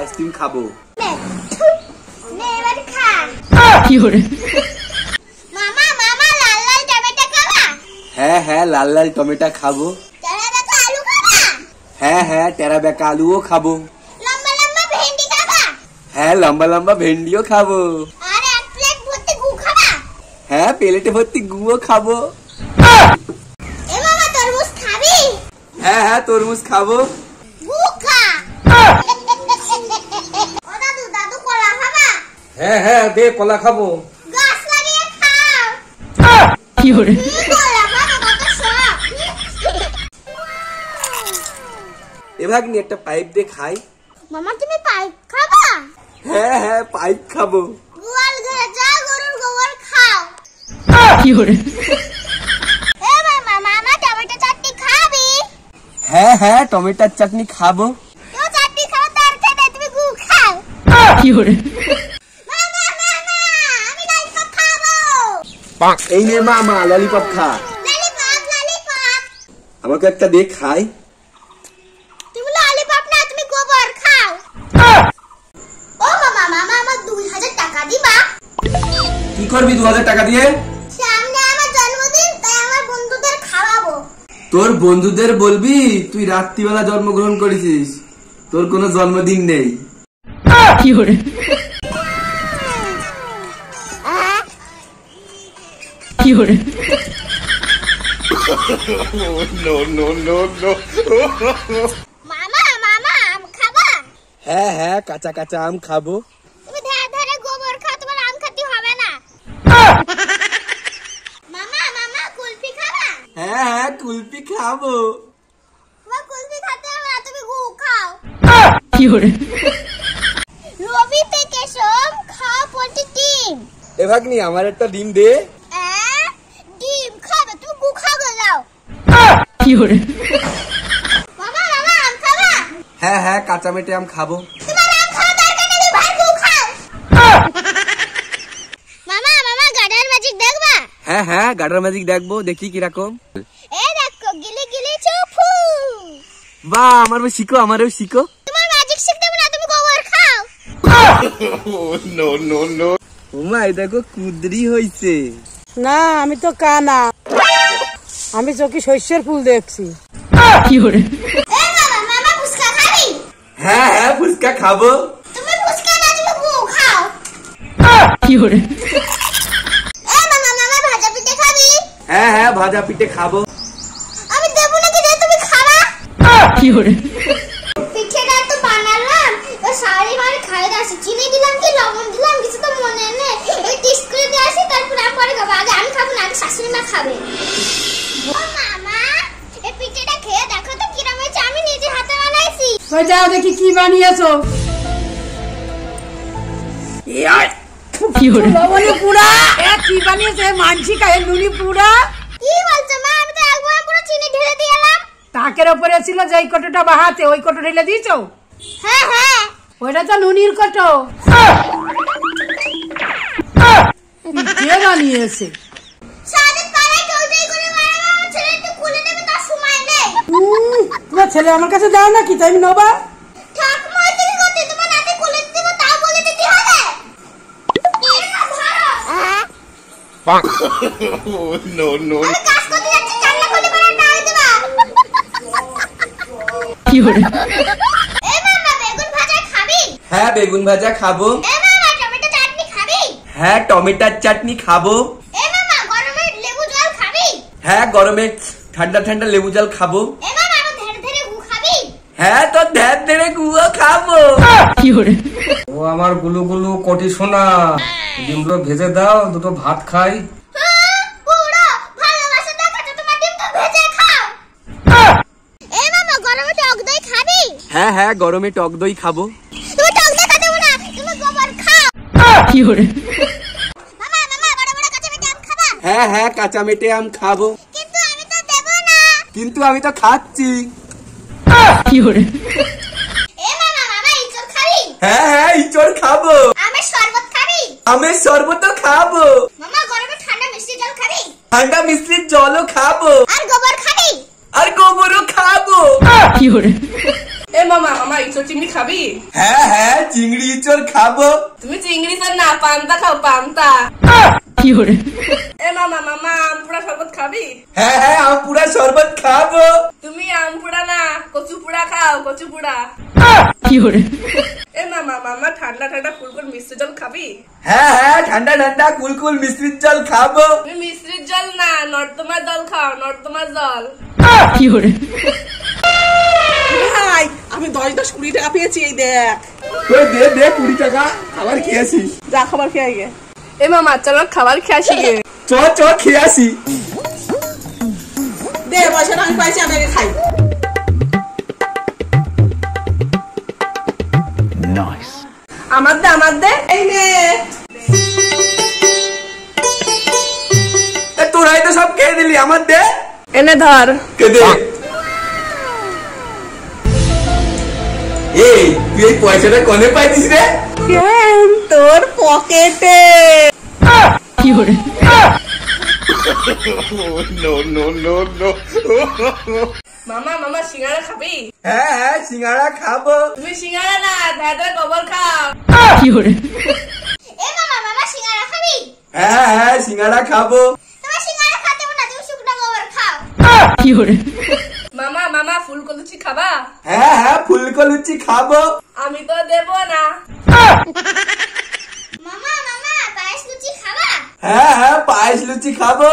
Ice cream খাবো। হ্যাঁ হ্যাঁ লাল লাল টমেটো খাবো। হ্যাঁ হ্যাঁ টেরা বেকা আলুও খাবো। হ্যাঁ লম্বা লম্বা ভেন্ডিও খাবো। হ্যাঁ প্লেটে ভর্তি গুও খাবো। হ্যাঁ হ্যাঁ তরমুজ খাবো। হ্যাঁ হ্যাঁ দে কলা খাবো। এবার নিয়ে একটা পাইপ দিয়ে খাই। মামা তুমি পাইপ খাবা? হ্যাঁ হ্যাঁ পাইপ খাবো। গোয়াল ঘরে যা গরুর গোবর খাও। মামা টমেটো চাটনি খাবি? হ্যাঁ হ্যাঁ টমেটোর চাটনি খাবো। তো চাটনি খাও তার খেতে তুমি গু খাও। মামা আমি ললিপপ খাবো। এই নে মামা ললিপপ খা। ললিপপ আমাকে একটা দে খাই। তুমি ললিপপ না তুমি গোবর খাও। ও মামা আমার 2000 টাকা দিবা? কি করবি 2000 টাকা দিয়ে? সামনে আমার জন্মদিন তাই আমার বন্ধুদের খাওয়াবো। তোর বন্ধুদের বলবি তুই রাত্রিবেলা জন্মগ্রহণ করেছিস, তোর কোনো জন্মদিন নেই। মামা আম খাবা? হ্যাঁ হ্যাঁ কাঁচা কাঁচা আম খাবো। তুমি ধারে ধারে গোবর খাও, তোমার আম খেতে হবে না। মামা কুলফি খাবা? হ্যাঁ হ্যাঁ কুলফি খাবো। তোমার কুলফি খেতে হবে না, তুমি গু খাও। রবি থেকে সোম খাও প্রতিদিন। এ ভাগ্নি আমার একটা ডিম দে। ডিম খাবে তুমি গু খাও যাও। মামা আম খাবা? হ্যাঁ হ্যাঁ কাঁচা মেটে আম খাবো। তোমার আম খাওয়া দরকার নেই, ভাই গু খাও। মামা গার্ডার ম্যাজিক দেখবা? হ্যাঁ হ্যাঁ গার্ডার ম্যাজিক দেখবো, দেখি কিরকম। এই দেখো গিলি গিলি চুফু। বাহ আমারও শিখো, আমারও শিখো। তোমার ম্যাজিক শিখতে হবে না, তুমি গোবর খাও। নো নো নো ওমা এই দেখো কুদরি হইছে। না আমি তো কানা, আমি চোখে শস্যের ফুল দেখছি। মামা ফুচকা খাবি? হ্যাঁ হ্যাঁ ফুচকা খাবো। তুমি ফুচকা না তুমি গু খাও। মামা ভাজা পিঠে খাবি? হ্যাঁ হ্যাঁ ভাজা পিঠে খাবো। আমি দেবো নাকি যে তুমি খাবা? পিঠেটা তো বানালাম, তো সারি মারি খাই আসি। চিনি দিলাম কি লবণ দিলাম কিছু তো মনে নেই। এই টেস্ট করে দিয়ে আসি, তারপর আমি পরে খাবো। আগে আমি খাবো না, আগে শাশুড়ি মা খাবে। ও মামা এই পিঠেটা খেয়ে দেখো তো কিরকম হয়েছে, আমি নিজে হাতে বানাইছি। ওই যাও দেখি কি বানিয়েছো। লবণে পুরা কি বানিয়েছে, মানসি খায় নুনি পুরা। কি বলছো মা, আমি তো একবার পুরো চিনি ঢেলে দিলাম। তাকের উপরে ছিল যে কটোটা বাহাতে, ওই কটো ঢেলে দিয়েছো? হ্যাঁ হ্যাঁ ওইটা তো নুনির কটো। কে বানিয়েছে? সারাদিন পাড়ায় টলটাই করে বেড়াবে, আমার ছেলে একটু কোলে নেবে তার সময় নেই। তোমার ছেলে আমার কাছে দাও নাকি, তাই আমি নেবা? ঠাকুমা তুমি করতে তোমার নাতে কোলে দিব, তাও বলে দিতে হবে। নো নো আমি কাজ করতে যাচ্ছি, জানলা খুলে বেড়া না দিবা। মামা বেগুন ভাজা খাবি? হ্যাঁ বেগুন ভাজা খাবো। মামা টমেটো চাটনি খাবি? হ্যাঁ টমেটোর চাটনি খাবো। মামা গরমে লেবু জল খাবি? হ্যাঁ গরমে ঠান্ডা ঠান্ডা লেবু জল খাবো। মামা আমার ধীরে ধীরে গু খাবি? হ্যাঁ তো ধ্যান ধরে গুয়া খাবো। ও আমার গুলু গুলু কোটি সোনা, ডিমগুলো ভেজে দাও, দুটো ভাত খাই। পুরো ভালোবাসা দেখাতে তোমার ডিম তো ভেজে খাও। মামা গরমে টক দই খাবি? হ্যাঁ হ্যাঁ গরমে টক দই খাবো। তুমি টক দই খেতে না, তুমি গোবর খাও। মামা বড় বড় কাঁচা মিঠে আম খাবা? হ্যাঁ হ্যাঁ কাঁচা মেটে আম খাবো। কিন্তু আমি তো দেব না। কিন্তু আমি তো খাচ্ছি। মামা ইঁচড় খাবি? হ্যাঁ হ্যাঁ ইঁচড় খাবো। আমের শরবত খাবি? আমের শরবত খাবো। মামা গরমে ঠান্ডা মিষ্টি জল খাবি? ঠান্ডা মিষ্টির জলও খাবো। আর গোবর খাবি? আর গোবরও খাবো। এ মামা মামা ইঁচড় চিংড়ি খাবি? হ্যাঁ হ্যাঁ, চিংড়ি ইঁচড় খাবো। তুমি চিংড়ি তো না, পান্তা খাও, পান্তা। এ মামা মামা আমপুরা শরবত খাবি? হ্যাঁ হ্যাঁ, আম পুরা শরবত খাবো। তুমি আমপুরা না, কচু পুড়া খাও, কচু পুড়া। এ মামা মামা ঠান্ডা ঠান্ডা ফুলকর মিষ্টি জল খাবি? হ্যাঁ হ্যাঁ, ঠান্ডা ঠান্ডা কুলকুল মিশ্রিত জল খাবো। তুমি মিষ্টির জল না, নর্দমার জল খাও, নর্দমার জল। ভাই আমি 10-20 টাকা পেয়েছি, এই দেখ। ওই দে দে 20 টাকা, আবার খেয়ে আসি। যা খাবার খেয়ে গে। এ মামা চলো খাবার খেয়ে আসি গে। চ চ খেয়ে আসি। দে পয়সাটা আমি পাইছি, আমি আগে খাই। আমার দে, আমার দে। এই নে। তোরাই তো সব খেয়ে দিলি, আমার দে। এনে ধর। কে দে? এই তুই এই পয়সাটা কোনে পাইছিস রে? কেন তোর পকেটে? মামা মামা সিঙ্গারা খাবি? হ্যাঁ হ্যাঁ, সিঙ্গাড়া খাবো। তুমি সিঙ্গারা না, ধারে গোবর খাও। এ মামা মামা সিঙ্গারা খাবি? হ্যাঁ হ্যাঁ, সিঙ্গাড়া খাবো। তোমার সিঙ্গারা খাতে না, তুমি শুকনো গোবর খাও। মামা মামা ফুলকো লুচি খাবা? হ্যাঁ হ্যাঁ, ফুলকো লুচি খাবো। আমি তো দেব না। মামা মামা পায়েস লুচি খাবা? হ্যাঁ হ্যাঁ, পায়েস লুচি খাবো।